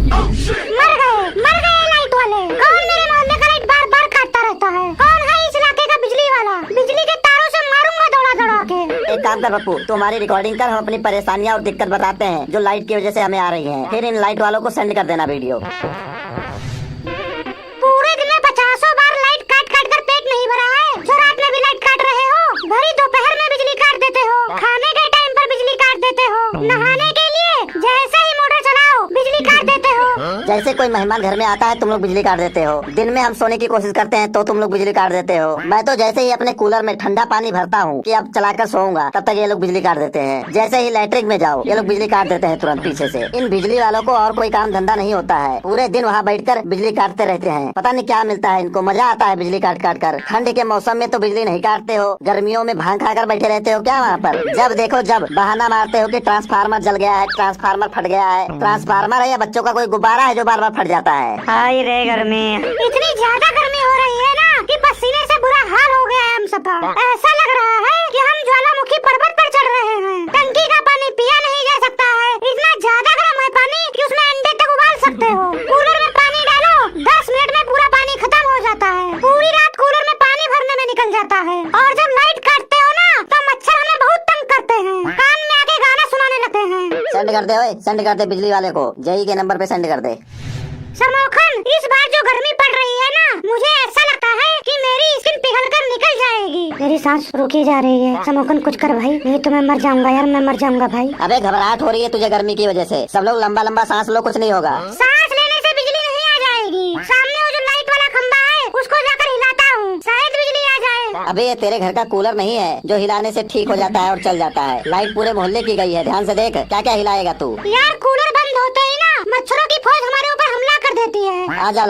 मर गए लाइट वाले। कौन मेरे मोहल्ले का लाइट बार बार काटता रहता है? कौन है इस इलाके का बिजली वाला? बिजली के तारों से मारूंगा दौड़ा दौड़ा के। एक काम कर पप्पू, तू हमारी रिकॉर्डिंग कर, हम अपनी परेशानियाँ और दिक्कत बताते हैं जो लाइट की वजह से हमें आ रही है। फिर इन लाइट वालों को सेंड कर देना वीडियो। पूरे दिन में 50 बार लाइट काट काट कर पेट नहीं भरा है जो रात में भी लाइट काट रहे हो? भरी दोपहर में बिजली काट देते हो, खाने के टाइम पर बिजली काट देते हो, नहाने के लिए जैसे ही मोटर चलाओ बिजली काट देते हो। जैसे कोई मेहमान घर में आता है तुम लोग बिजली काट देते हो। दिन में हम सोने की कोशिश करते हैं तो तुम लोग बिजली काट देते हो। मैं तो जैसे ही अपने कूलर में ठंडा पानी भरता हूँ कि अब चलाकर सोऊंगा, तब तक ये लोग बिजली काट देते हैं। जैसे ही लैट्रिन में जाओ ये लोग बिजली काट देते हैं तुरंत पीछे से। इन बिजली वालों को और कोई काम धंधा नहीं होता है, पूरे दिन वहाँ बैठकर बिजली काटते रहते हैं। पता नहीं क्या मिलता है इनको, मजा आता है बिजली काट काट कर। ठंड के मौसम में तो बिजली नहीं काटते हो, गर्मियों में भांग खाकर बैठे रहते हो क्या वहाँ पर? जब देखो जब बहाना मारते हो कि ट्रांसफार्मर जल गया है, ट्रांसफार्मर फट गया है। ट्रांसफार्मर है या बच्चों का कोई गुब्बारा है जो बार बार फट जाता है? हाय रे गर्मी, इतनी ज्यादा गर्मी हो रही है ना कि पसीने से बुरा हाल हो गया है हम सबका। ऐसा लग रहा है कि हम ज्वालामुखी पर्वत पर चढ़ रहे हैं। टंकी का पानी पिया नहीं जा सकता है, इतना ज्यादा गर्म है पानी कि उसमें अंडे तक उबाल सकते हो। कूलर में पानी डालो, 10 मिनट में पूरा पानी खत्म हो जाता है। पूरी रात कूलर में पानी भरने में निकल जाता है। और जब लाइट काटते हो ना तो मच्छर हमें बहुत तंग करते हैं, कान में आके गाना सुनाने लगते हैं। सेंड कर दे ओए, सेंड कर दे बिजली वाले को, जई के नंबर पे सेंड कर दे। समोखन, इस बार जो गर्मी पड़ रही है ना, मुझे ऐसा लगता है कि मेरी स्किन पिघलकर निकल जाएगी। मेरी सांस रुकी जा रही है। समोखन कुछ कर भाई, नहीं तो मैं मर जाऊंगा यार, मैं मर जाऊंगा भाई। अबे घबराहट हो रही है तुझे गर्मी की वजह से। सब लोग लंबा लंबा सांस लो, कुछ नहीं होगा। सांस लेने से बिजली नहीं आ जाएगी। सामने वो जो लाइट वाला खंबा है उसको जाकर हिलाता हूँ, शायद बिजली आ जाए। अबे ये तेरे घर का कूलर नहीं है जो हिलाने से ठीक हो जाता है और चल जाता है। लाइट पूरे मोहल्ले की गई है, ध्यान से देख क्या क्या हिलाएगा तू। यार कूलर बंद होते ही ना मच्छरों की फौज हमारे ऊपर हमला कर देती है। आजा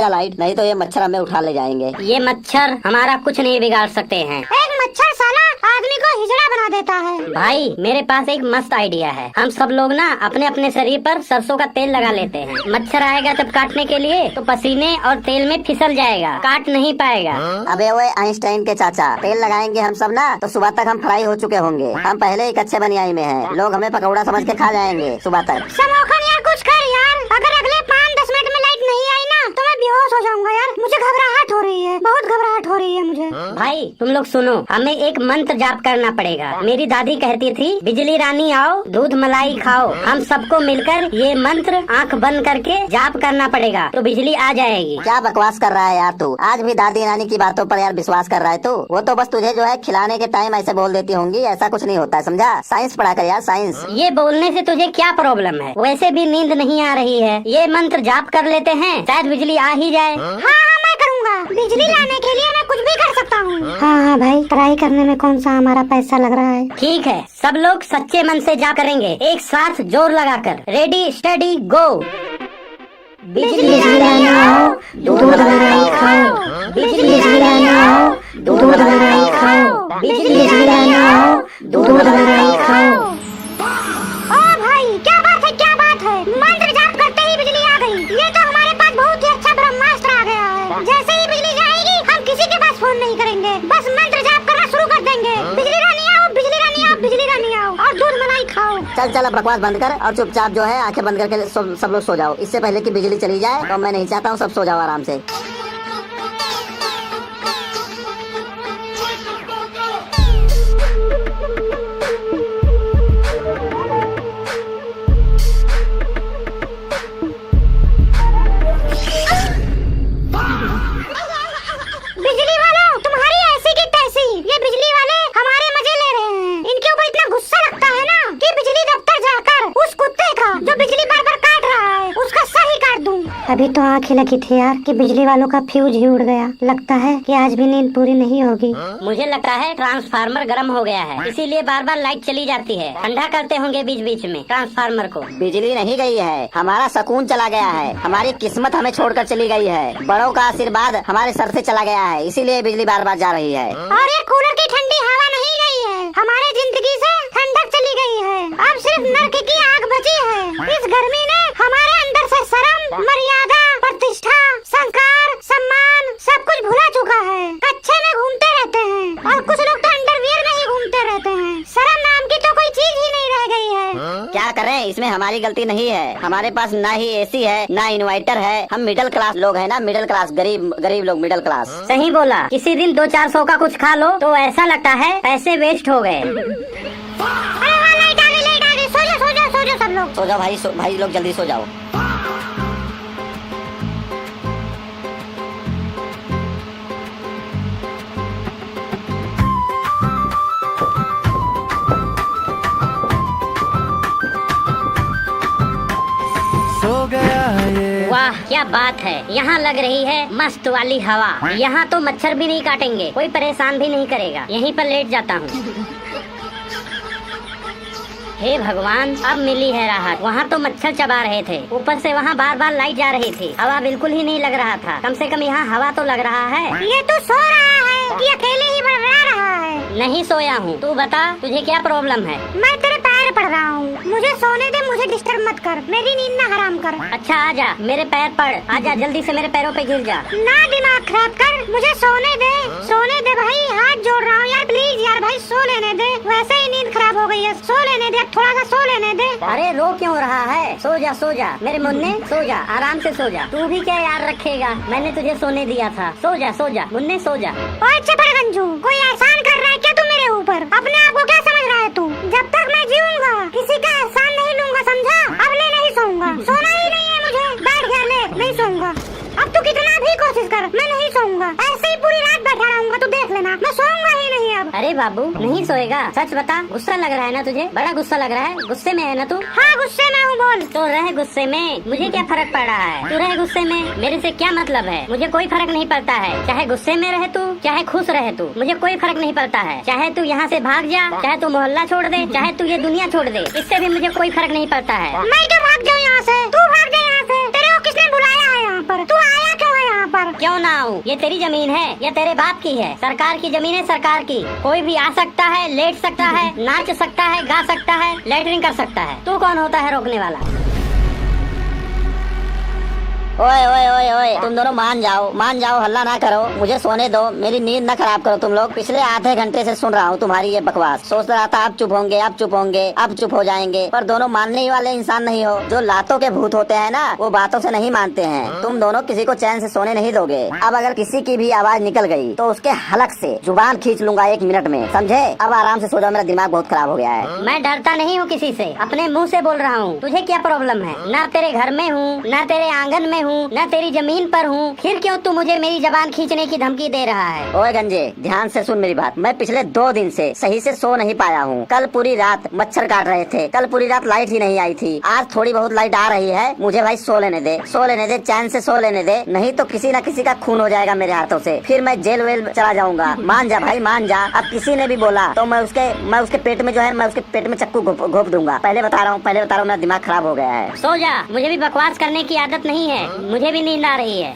लाइट, नहीं तो ये मच्छर हमें उठा ले जाएंगे। ये मच्छर हमारा कुछ नहीं बिगाड़ सकते हैं। एक मच्छर साला आदमी को हिजड़ा बना देता है। भाई मेरे पास एक मस्त आइडिया है। हम सब लोग ना अपने अपने शरीर पर सरसों का तेल लगा लेते हैं। मच्छर आएगा जब काटने के लिए तो पसीने और तेल में फिसल जाएगा, काट नहीं पाएगा। अबे वो आइंस्टाइन के चाचा, तेल लगाएंगे हम सब ना तो सुबह तक हम फ्राई हो चुके होंगे। हम पहले ही कच्चे बनियाई में हैं, लोग हमें पकौड़ा समझ के खा जाएंगे सुबह तक। समोखन यार कुछ कर यार, अगर अगले 5-10 मिनट में लाइट नहीं आई ना तो मैं बेहोश हो जाऊंगा यार। मुझे घबराहट हो रही है, बहुत घबराहट हो रही है मुझे। भाई तुम लोग सुनो, हमें एक मंत्र जाप करना पड़ेगा। मेरी दादी कहती थी बिजली रानी आओ दूध मलाई खाओ। हम सबको मिलकर ये मंत्र आंख बंद करके जाप करना पड़ेगा तो बिजली आ जाएगी। क्या बकवास कर रहा है यार तू? आज भी दादी नानी की बातों पर यार विश्वास कर रहा है तू? वो तो बस तुझे जो है खिलाने के टाइम ऐसे बोल देती होंगी, ऐसा कुछ नहीं होता है, समझा? साइंस पढ़ा कर यार, साइंस। ये बोलने से तुझे क्या प्रॉब्लम है? वैसे भी नींद नहीं आ रही है, ये मंत्र जाप कर लेते हैं, शायद बिजली आ ही जाए। हाँ मैं करूँगा, बिजली लाने के लिए मैं कुछ भी कर सकता हूँ। हाँ भाई, ट्राई करने में कौन सा हमारा पैसा लग रहा है। ठीक है, सब लोग सच्चे मन से जाप करेंगे, एक साथ जोर लगाकर। रेडी स्टडी गो। बिजली लाने आओ दूध मलाई खाओ, बिजली लाने आओ दूध मलाई खाओ, बिजली लाने आओ दूध मलाई खाओ। ओ भाई क्या बात है, मंत्र जाप करते ही बिजली आ गई। ये तो हमारे पास बहुत ही अच्छा ब्रह्मास्त्र आ गया है। जैसे ही बिजली जाएगी हम किसी के पास फोन नहीं करेंगे, बस मंत्र जाप करना शुरू कर देंगे। बिजली रानी आओ, बिजली रानी आओ, बिजली रानी आओ और दूध मलाई खाओ। चल अब बकवास बंद कर और चुपचाप जो है आंखें बंद करके सब लोग सो जाओ। इससे पहले कि बिजली चली जाए तो मैं नहीं चाहता हूँ सब सो जाओ आराम से। बिजली वालों तुम्हारी ऐसी की तैसी, ये बिजली वाले हमारे मजे ले रहे हैं। इनके ऊपर इतना गुस्सा लगता है ना कि बिजली दफ्तर जाकर उस कुत्ते का जो बिजली बार बार काट रहा है उसका सर ही काट दूं। अभी तो आँख ही लगी थी यार कि बिजली वालों का फ्यूज ही उड़ गया। लगता है कि आज भी नींद पूरी नहीं होगी। मुझे लगता है ट्रांसफार्मर गर्म हो गया है, इसीलिए बार बार लाइट चली जाती है। ठंडा करते होंगे बीच बीच में ट्रांसफार्मर को। बिजली नहीं गई है, हमारा सुकून चला गया है। हमारी किस्मत हमें छोड़कर चली गई है। बड़ों का आशीर्वाद हमारे सर से चला गया है, इसीलिए बिजली बार बार जा रही है। और ये कूलर की ठंडी हवा नहीं गई है, हमारी जिंदगी से ठंडक चली गई है। अब सिर्फ नरक की आग बची है। इस गर्मी ने हमारे अंदर से शर्म, मर्यादा, प्रतिष्ठा, संस्कार, सम्मान सब कुछ भुला चुका है। कच्चे में घूमते रहते हैं और कुछ लोग तो अंडरवियर में ही घूमते रहते हैं। शर्म नाम की तो कोई चीज ही नहीं रह गई है। क्या कर रहे हैं, इसमें हमारी गलती नहीं है। हमारे पास ना ही एसी है ना इन्वर्टर है। हम मिडिल क्लास लोग हैं ना, मिडिल क्लास, गरीब लोग, मिडिल क्लास। सही बोला। किसी दिन 200-400 का कुछ खा लो तो ऐसा लगता है पैसे वेस्ट हो गए। लाइट आ गई, सो जाओ सब लोग। सो जाओ भाई लोग जल्दी सो जाओ। वाह क्या बात है, यहाँ लग रही है मस्त वाली हवा। यहाँ तो मच्छर भी नहीं काटेंगे, कोई परेशान भी नहीं करेगा। यहीं पर लेट जाता हूँ। हे भगवान, अब मिली है राहत। वहाँ तो मच्छर चबा रहे थे, ऊपर से वहाँ बार बार लाइट जा रही थी। हवा बिल्कुल ही नहीं लग रहा था। कम से कम यहाँ हवा तो लग रहा है। ये तो सो रहा है कि अकेले ही बड़बड़ा रहा है? नहीं सोया हूँ। तू बता, तुझे क्या प्रॉब्लम है? मैं तेरे पैर पड़ रहा हूँ, मुझे सोने दे, मुझे डिस्टर्ब मत कर, मेरी नींद ना हराम कर। अच्छा आजा, मेरे पैर पड़, आजा जल्दी से मेरे पैरों पे गिर जा। ना दिमाग खराब कर, मुझे सोने दे भाई, हाथ जोड़ रहा हूँ यार, प्लीज यार भाई, सो लेने दे। वैसे ही नींद खराब हो गई है, सो लेने दे, थोड़ा सा सो लेने दे। अरे रो क्यों रहा है? सो जा मेरे मुन्ने, सो जा, आराम से सो जा। तू भी क्या याद रखेगा, मैंने तुझे सोने दिया था। सो जा मुन्ने, सो जा। ओए चपड़गंजू, कोई एहसान कर रहा है क्या तू मेरे ऊपर? अपने आप को क्या समझ रहा है तू? जब तक मैं जीऊंगा किसी का एहसान नहीं लूंगा, समझा? अब ले नहीं सोऊंगा, सोना ही नहीं है मुझे। बैठ गया, ले नहीं सोऊंगा। अब तू कितना भी कोशिश कर, मैं नहीं सोऊंगा। ऐसे ही पूरी रात बैठा रहूंगा, तू देख लेना, मैं सोऊंगा ही नहीं अब। अरे बाबू, नहीं सोएगा? सच बता, गुस्सा लग रहा है ना तुझे? बड़ा गुस्सा लग रहा है, गुस्से में है ना तू? हाँ गुस्से में हूँ, बोल। तो रह गुस्से में, मुझे क्या फर्क पड़ रहा है? तू रह गुस्से में, मेरे से क्या मतलब है? मुझे कोई फर्क नहीं पड़ता है। चाहे गुस्से में रहे तू, चाहे खुश रहे तू, मुझे कोई फर्क नहीं पड़ता है। चाहे तू यहाँ से भाग जा, चाहे तू मोहल्ला छोड़ दे, चाहे तू ये दुनिया छोड़ दे, इससे भी मुझे कोई फर्क नहीं पड़ता है। मैं क्यों भाग जाऊँ यहाँ से? तू भाग जा यहाँ से। तेरे को किसने बुलाया है यहाँ पर? तू आया क्यों है यहाँ पर? क्यों ना आऊँ? ये तेरी जमीन है या तेरे बाप की है? सरकार की जमीन है, सरकार की। कोई भी आ सकता है, लेट सकता है, नाच सकता है, गा सकता है, लेटरिन कर सकता है। तू कौन होता है रोकने वाला? ओए, तुम दोनों मान जाओ, हल्ला ना करो, मुझे सोने दो, मेरी नींद ना खराब करो तुम लोग। पिछले आधे घंटे से सुन रहा हूँ तुम्हारी ये बकवास। सोच रहा था अब चुप होंगे, अब चुप हो जाएंगे, पर दोनों मानने ही वाले इंसान नहीं हो। जो लातों के भूत होते हैं ना, वो बातों से नहीं मानते हैं। तुम दोनों किसी को चैन से सोने नहीं दोगे। अब अगर किसी की भी आवाज निकल गई तो उसके हलक से जुबान खींच लूंगा 1 मिनट में, समझे? अब आराम से सो जाओ, मेरा दिमाग बहुत खराब हो गया है। मैं डरता नहीं हूँ किसी से, अपने मुँह से बोल रहा हूँ। तुझे क्या प्रॉब्लम है? ना तेरे घर में हूँ, ना तेरे आंगन में हूँ, न तेरी जमीन पर हूँ, फिर क्यों तू मुझे मेरी जबान खींचने की धमकी दे रहा है? ओए गंजे, ध्यान से सुन मेरी बात। मैं पिछले 2 दिन से सही से सो नहीं पाया हूँ। कल पूरी रात मच्छर काट रहे थे, कल पूरी रात लाइट ही नहीं आई थी। आज थोड़ी बहुत लाइट आ रही है। मुझे भाई सो लेने दे, चैन से सो लेने दे, नहीं तो किसी न किसी का खून हो जाएगा मेरे हाथों से, फिर मैं जेल वेल चला जाऊंगा। मान जा भाई, मान जा। अब किसी ने भी बोला तो मैं उसके पेट में जो है, मैं उसके पेट में चक्कू घोप दूंगा। पहले बता रहा हूँ, मेरा दिमाग खराब हो गया है। सो जा, मुझे भी बकवास करने की आदत नहीं है, मुझे भी नींद आ रही है।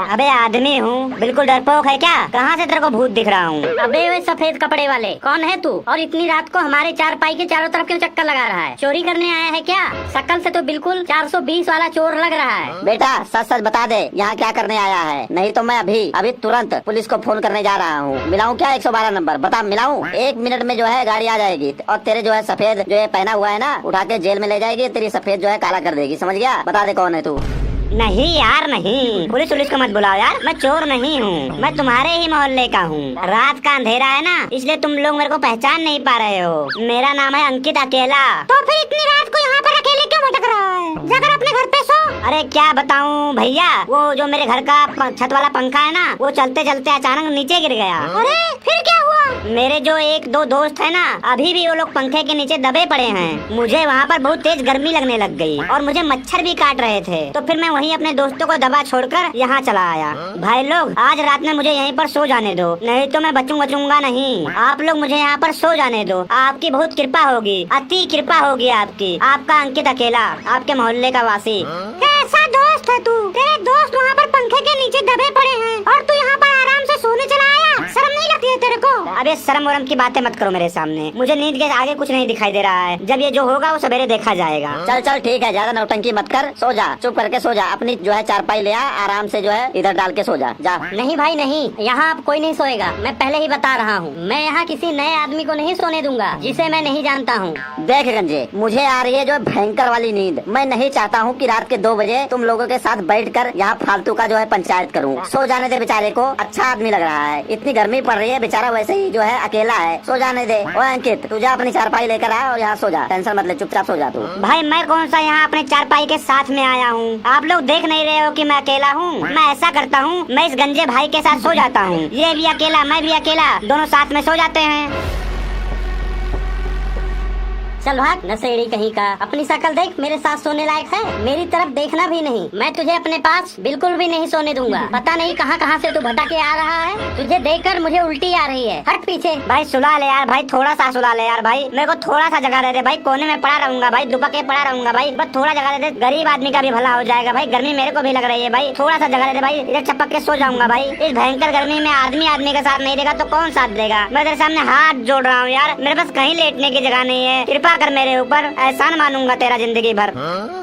अबे आदमी हूँ, बिल्कुल डरपोक है क्या? कहाँ से तेरे को भूत दिख रहा हूँ? अबे वे सफेद कपड़े वाले, कौन है तू? और इतनी रात को हमारे चारपाई के चारों तरफ क्यों चक्कर लगा रहा है? चोरी करने आया है क्या? शक्ल से तो बिल्कुल 420 वाला चोर लग रहा है। बेटा सच बता दे, यहाँ क्या करने आया है? नहीं तो मैं अभी तुरंत पुलिस को फोन करने जा रहा हूँ। मिलाऊं क्या 112 नंबर? बता मिलाऊं? 1 मिनट में जो है गाड़ी आ जाएगी और तेरे जो है सफेद जो है पहना हुआ है ना, उठा के जेल में ले जाएगी। तेरी सफेद जो है काला कर देगी, समझ गया? बता दे कौन है तू? नहीं यार नहीं, पुलिस को मत बुलाओ यार, मैं चोर नहीं हूँ, मैं तुम्हारे ही मोहल्ले का हूँ। रात का अंधेरा है ना, इसलिए तुम लोग मेरे को पहचान नहीं पा रहे हो। मेरा नाम है अंकित अकेला। तो फिर इतनी रात को यहाँ पर अकेले क्यों भटक रहा है? जाकर अपने घर पे सो। अरे क्या बताऊं भैया, वो जो मेरे घर का छत वाला पंखा है ना, वो चलते चलते अचानक नीचे गिर गया। अरे फिर क्या हुआ? मेरे जो एक दो दोस्त है ना, अभी भी वो लोग पंखे के नीचे दबे पड़े हैं। मुझे वहाँ पर बहुत तेज गर्मी लगने लग गई और मुझे मच्छर भी काट रहे थे। तो फिर मैं वहीं अपने दोस्तों को दबा छोड़कर यहाँ चला आया। भाई लोग, आज रात में मुझे यहीं पर सो जाने दो, नहीं तो मैं बचूंगा नहीं। आप लोग मुझे यहाँ पर सो जाने दो, आपकी बहुत कृपा होगी, अति कृपा होगी आपकी। आपका अंकित अकेला, आपके मोहल्ले का वासी। कैसा दोस्त है तू? तेरे दोस्त वहाँ पर पंखे के नीचे दबे पड़े हैं और तू यहाँ पर आराम से सोने चला आया। शर्म नहीं लगती है तेरे को? अबे शर्म वरम की बातें मत करो मेरे सामने, मुझे नींद के आगे कुछ नहीं दिखाई दे रहा है। जब ये जो होगा वो सवेरे देखा जाएगा। चल चल ठीक है, ज्यादा नौटंकी मत कर, सो जा, चुप करके सो जा। अपनी जो है चारपाई ले आ, आराम से जो है इधर डाल के सो जा। जा। नहीं भाई नहीं, यहाँ अब कोई नहीं सोएगा। मैं पहले ही बता रहा हूँ, मैं यहाँ किसी नए आदमी को नहीं सोने दूंगा जिसे मैं नहीं जानता हूँ। देख गंजे, मुझे आ रही है जो भयंकर वाली नींद। मैं नहीं चाहता हूँ कि रात के 2 बजे तुम लोगों के साथ बैठकर यहाँ फालतू का जो है पंचायत करूँ। सो जाने दे बेचारे को, अच्छा आदमी लग रहा है। इतनी गर्मी पड़ रही है, बेचारा वैसे ही जो है अकेला है, सो जाने दे। ओ अंकित, तू जा अपनी चारपाई लेकर आ और यहाँ सो जा, टेंशन मत ले, चुपचाप सो जा तू। भाई मैं कौन सा यहाँ अपने चारपाई के साथ में आया हूँ? आप लोग देख नहीं रहे हो कि मैं अकेला हूँ? मैं ऐसा करता हूँ, मैं इस गंजे भाई के साथ सो जाता हूँ। ये भी अकेला, मैं भी अकेला, दोनों साथ में सो जाते हैं। चल भाग नशेड़ी कहीं का, अपनी शक्ल देख, मेरे साथ सोने लायक है? मेरी तरफ देखना भी नहीं, मैं तुझे अपने पास बिल्कुल भी नहीं सोने दूंगा। पता नहीं कहाँ कहाँ से तू भटक के आ रहा है, तुझे देखकर मुझे उल्टी आ रही है। हट पीछे। भाई सुला ले यार भाई, थोड़ा सा सुला ले यार भाई, मेरे को थोड़ा सा जगह दे दे भाई, कोने में पड़ा रहूंगा भाई, दुबक के पड़ा रहूंगा भाई, बस थोड़ा जगह दे दे, गरीब आदमी का भी भला हो जाएगा भाई। गर्मी मेरे को भी लग रही है भाई, थोड़ा सा जगह दे दे भाई, इधर चपक के सो जाऊंगा भाई। इस भयंकर गर्मी में आदमी का साथ नहीं देगा तो कौन साथ देगा? मैं तेरे सामने हाथ जोड़ रहा हूँ यार, मेरे पास कहीं लेटने की जगह नहीं है, कृपा कर मेरे ऊपर, एहसान मानूंगा तेरा जिंदगी भर।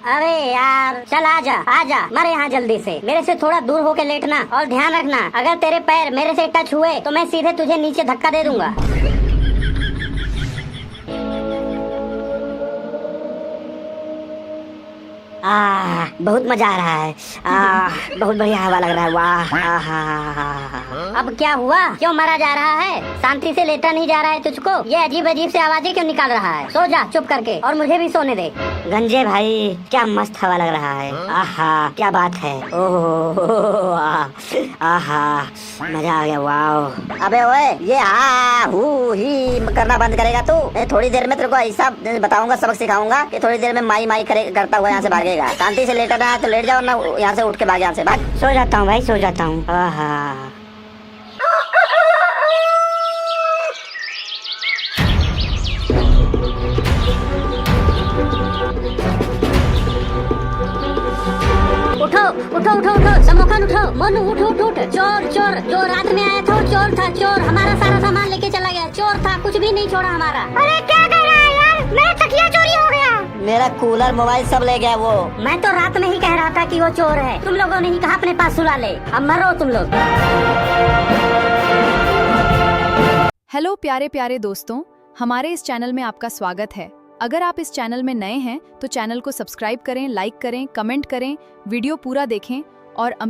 अरे यार चल आजा मरे यहाँ जल्दी से, मेरे से थोड़ा दूर होके लेटना और ध्यान रखना, अगर तेरे पैर मेरे से टच हुए तो मैं सीधे तुझे नीचे धक्का दे दूंगा। बहुत मजा आ रहा है, बहुत बढ़िया हवा लग रहा है, वाह। अब क्या हुआ, क्यों मरा जा रहा है? शांति से लेटा नहीं जा रहा है तुझको? ये अजीब अजीब से आवाजें क्यों निकाल रहा है? सो जा चुप करके, और मुझे भी सोने दे। गंजे भाई क्या मस्त हवा लग रहा है, आहा क्या बात है, ओह आहा मजा आ गया, वाह। अबे ओए, ये हू ही करना बंद करेगा तू? थोड़ी देर में तेरे को ऐसा बताऊंगा, सबक सिखाऊंगा कि थोड़ी देर में माई करता हुआ यहाँ से भागेगा। शांति से लेटा रहा है तो लेट जाओ ना, यहाँ से उठ के भाग, यहाँ से भाग। सो जाता हूँ भाई, सो जाता हूँ। उठो समोखन उठो, मोनू उठ, चोर जो रात में आया था चोर था, चोर हमारा सारा सामान लेके चला गया, चोर था, कुछ भी नहीं छोड़ा हमारा। अरे क्या कर रहा है यार, मेरा तकिया चोरी हो गया, मेरा कूलर मोबाइल सब ले गया वो। मैं तो रात में ही कह रहा था कि वो चोर है, तुम लोगों ने ही कहा अपने पास सुला ले, अब मरो तुम लोग। हेलो प्यारे प्यारे दोस्तों, हमारे इस चैनल में आपका स्वागत है। अगर आप इस चैनल में नए हैं तो चैनल को सब्सक्राइब करें, लाइक करें, कमेंट करें, वीडियो पूरा देखें और